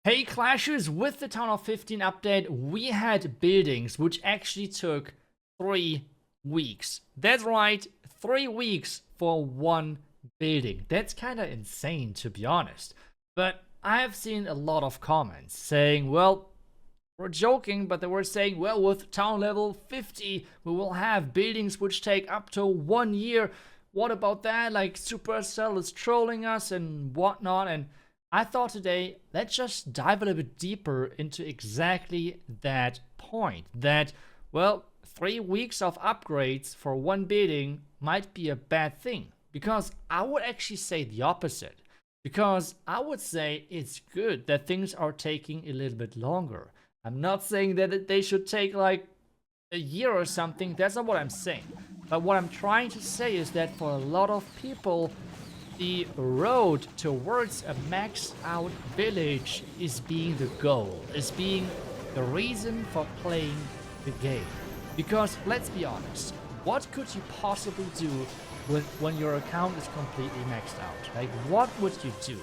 Hey Clashers, with the Town of 15 update, we had buildings which actually took 3 weeks. That's right, 3 weeks for one building. That's kind of insane, to be honest. But I have seen a lot of comments saying, well, we're joking, but they were saying, well, with town level 50, we will have buildings which take up to 1 year. What about that? Like, Supercell is trolling us and whatnot. And I thought today, let's just dive a little bit deeper into exactly that point. That, well, 3 weeks of upgrades for one building might be a bad thing. Because I would actually say the opposite. Because I would say it's good that things are taking a little bit longer. I'm not saying that they should take like a year or something. That's not what I'm saying. But what I'm trying to say is that for a lot of people, the road towards a maxed out village is being the goal, is being the reason for playing the game. Because let's be honest, what could you possibly do when your account is completely maxed out? Like, what would you do?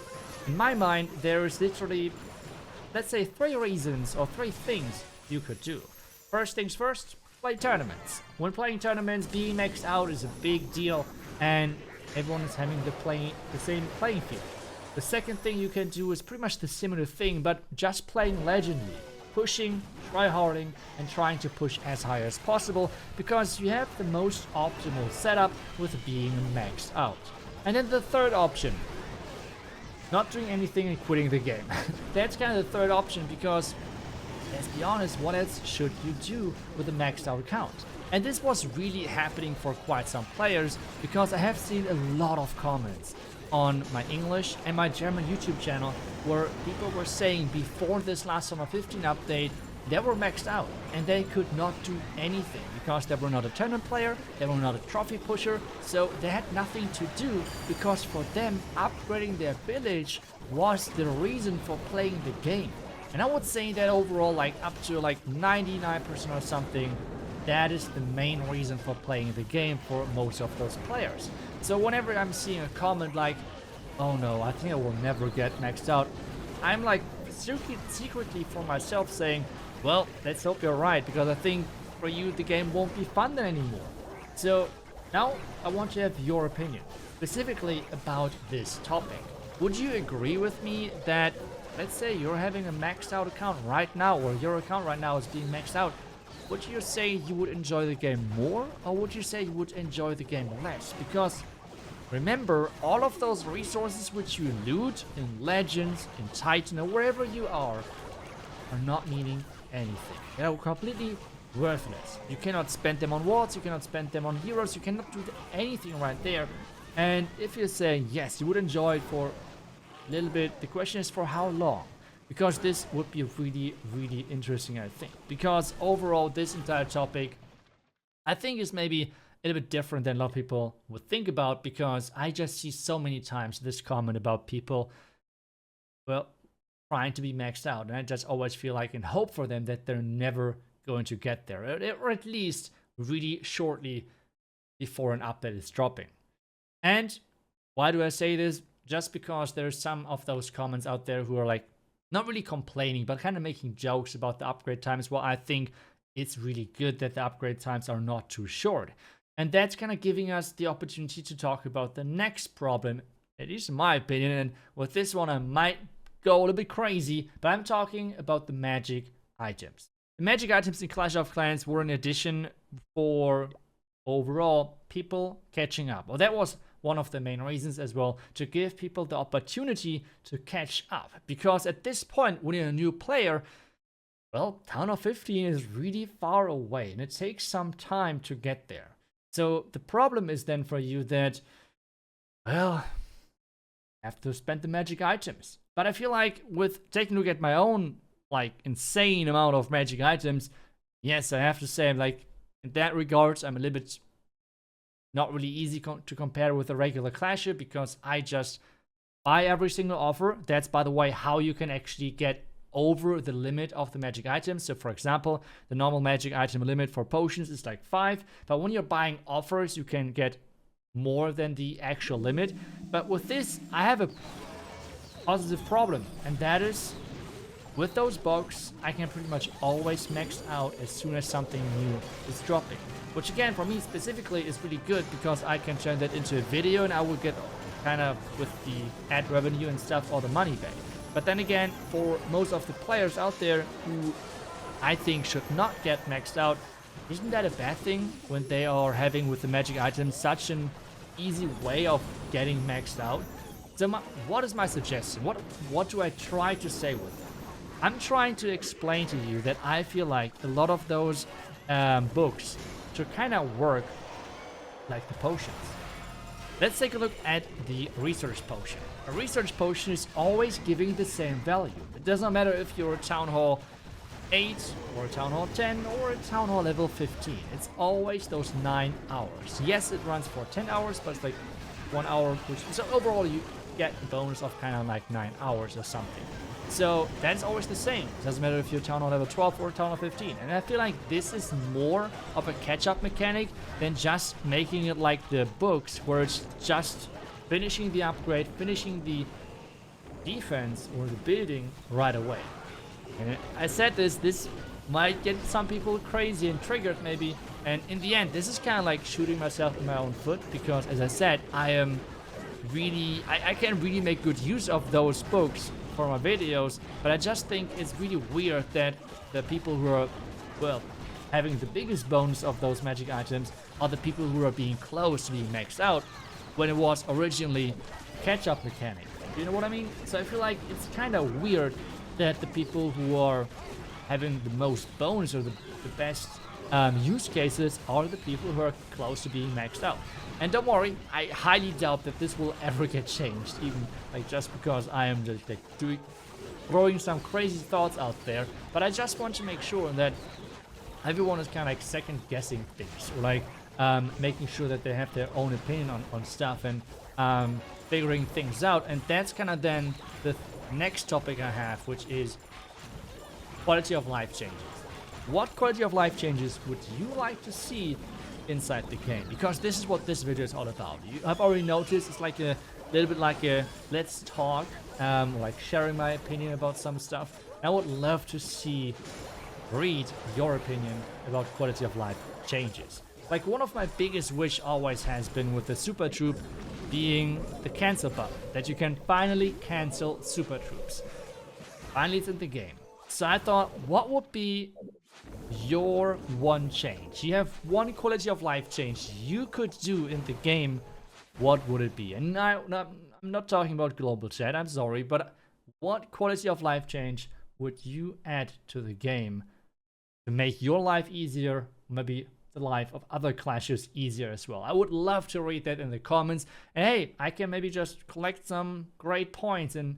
In my mind, there is literally, let's say, 3 reasons or 3 things you could do. First things first, play tournaments. When playing tournaments, being maxed out is a big deal, and everyone is having the same playing field. The second thing you can do is pretty much the similar thing, but just playing Legendary. Pushing, tryharding, and trying to push as high as possible, because you have the most optimal setup with being maxed out. And then the third option, not doing anything and quitting the game. That's kind of the third option, because let's be honest, what else should you do with a maxed out account? And this was really happening for quite some players, because I have seen a lot of comments on my English and my German YouTube channel where people were saying before this last Summer 15 update they were maxed out and they could not do anything because they were not a tournament player, they were not a trophy pusher, so they had nothing to do, because for them upgrading their village was the reason for playing the game. And I would say that overall, like up to like 99% or something, that is the main reason for playing the game for most of those players. So whenever I'm seeing a comment like, oh no, I think I will never get maxed out, I'm like secretly for myself saying, well, let's hope you're right, because I think for you the game won't be fun then anymore. So now I want to have your opinion, specifically about this topic. Would you agree with me that, let's say you're having a maxed out account right now, or your account right now is being maxed out, would you say you would enjoy the game more, or would you say you would enjoy the game less? Because remember, all of those resources which you loot in Legends, in Titan, or wherever you are not meaning anything. They are completely worthless. You cannot spend them on wards, you cannot spend them on heroes, you cannot do anything right there. And if you're saying yes, you would enjoy it for a little bit, the question is for how long? Because this would be really, really interesting, I think. Because overall, this entire topic, I think, is maybe a little bit different than a lot of people would think about, because I just see so many times this comment about people, well, trying to be maxed out. And I just always feel like and hope for them that they're never going to get there, or at least really shortly before an update is dropping. And why do I say this? Just because there's some of those comments out there who are like, not really complaining, but kind of making jokes about the upgrade times. Well, I think it's really good that the upgrade times are not too short. And that's kind of giving us the opportunity to talk about the next problem, at least in my opinion. And with this one, I might go a little bit crazy, but I'm talking about the magic items. The magic items in Clash of Clans were an addition for overall people catching up. Well, that was one of the main reasons as well, to give people the opportunity to catch up. Because at this point, when you're a new player, well, Town of 15 is really far away and it takes some time to get there. So the problem is then for you that, well, I have to spend the magic items. But I feel like with taking a look at my own like insane amount of magic items, yes, I have to say, like, in that regards, I'm a little bit not really easy to compare with a regular clasher, because I just buy every single offer. That's, by the way, how you can actually get over the limit of the magic items. So for example, the normal magic item limit for potions is like 5, but when you're buying offers, you can get more than the actual limit. But with this, I have a positive problem, and that is with those bugs, I can pretty much always max out as soon as something new is dropping. Which again, for me specifically, is really good because I can turn that into a video and I will get kind of, with the ad revenue and stuff, all the money back. But then again, for most of the players out there who I think should not get maxed out, isn't that a bad thing when they are having with the magic items such an easy way of getting maxed out? So what is my suggestion? What do I try to say with it? I'm trying to explain to you that I feel like a lot of those books should kind of work like the potions. Let's take a look at the research potion. A research potion is always giving the same value. It doesn't matter if you're a Town Hall 8 or a Town Hall 10 or a Town Hall level 15. It's always those 9 hours. Yes, it runs for 10 hours, but it's like 1 hour. So overall, you get a bonus of kind of like 9 hours or something. So that's always the same. It doesn't matter if you're Town Hall level 12 or Town Hall 15. And I feel like this is more of a catch-up mechanic than just making it like the books, where it's just finishing the upgrade, finishing the defense or the building right away. And I said this might get some people crazy and triggered maybe. And in the end, this is kind of like shooting myself in my own foot because, as I said, I can really make good use of those books for my videos, but I just think it's really weird that the people who are, well, having the biggest bonus of those magic items are the people who are being close to being maxed out when it was originally catch-up mechanic. You know what I mean? So I feel like it's kind of weird that the people who are having the most bonus or the best use cases are the people who are close to being maxed out. And don't worry, I highly doubt that this will ever get changed, even like just because I am just like throwing some crazy thoughts out there. But I just want to make sure that everyone is kind of like second guessing things, or like making sure that they have their own opinion on stuff and figuring things out. And that's kind of then the next topic I have, which is quality of life changes. What quality of life changes would you like to see inside the game? Because this is what this video is all about. You have already noticed it's like a little bit like a let's talk, like sharing my opinion about some stuff. I would love to read your opinion about quality of life changes. Like, one of my biggest wish always has been with the Super Troop being the cancel button, that you can finally cancel Super Troops. Finally, it's in the game. So I thought, what would be your one change? You have one quality of life change you could do in the game. What would it be? And I'm not talking about global chat, I'm sorry, but what quality of life change would you add to the game to make your life easier, maybe the life of other clashes easier as well? I would love to read that in the comments. And hey, I can maybe just collect some great points and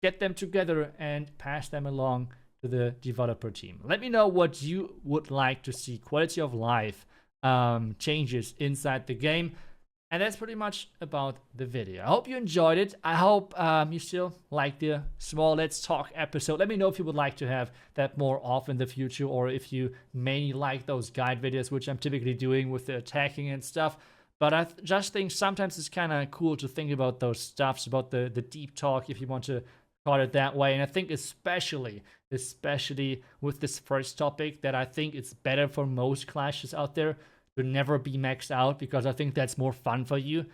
get them together and pass them along to the developer team. Let me know what you would like to see quality of life changes inside the game. And that's pretty much about the video. I hope you enjoyed it. I hope you still like the small Let's Talk episode. Let me know if you would like to have that more often in the future, or if you mainly like those guide videos, which I'm typically doing with the attacking and stuff. But I just think sometimes it's kind of cool to think about those stuffs, about the deep talk, if you want to call it that way. And I think especially with this first topic, that I think it's better for most clashes out there to never be maxed out, because I think that's more fun for you.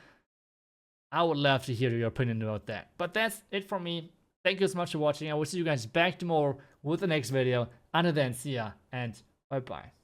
I would love to hear your opinion about that. But that's it from me. Thank you so much for watching. I will see you guys back tomorrow with the next video. Until then, see ya and bye-bye.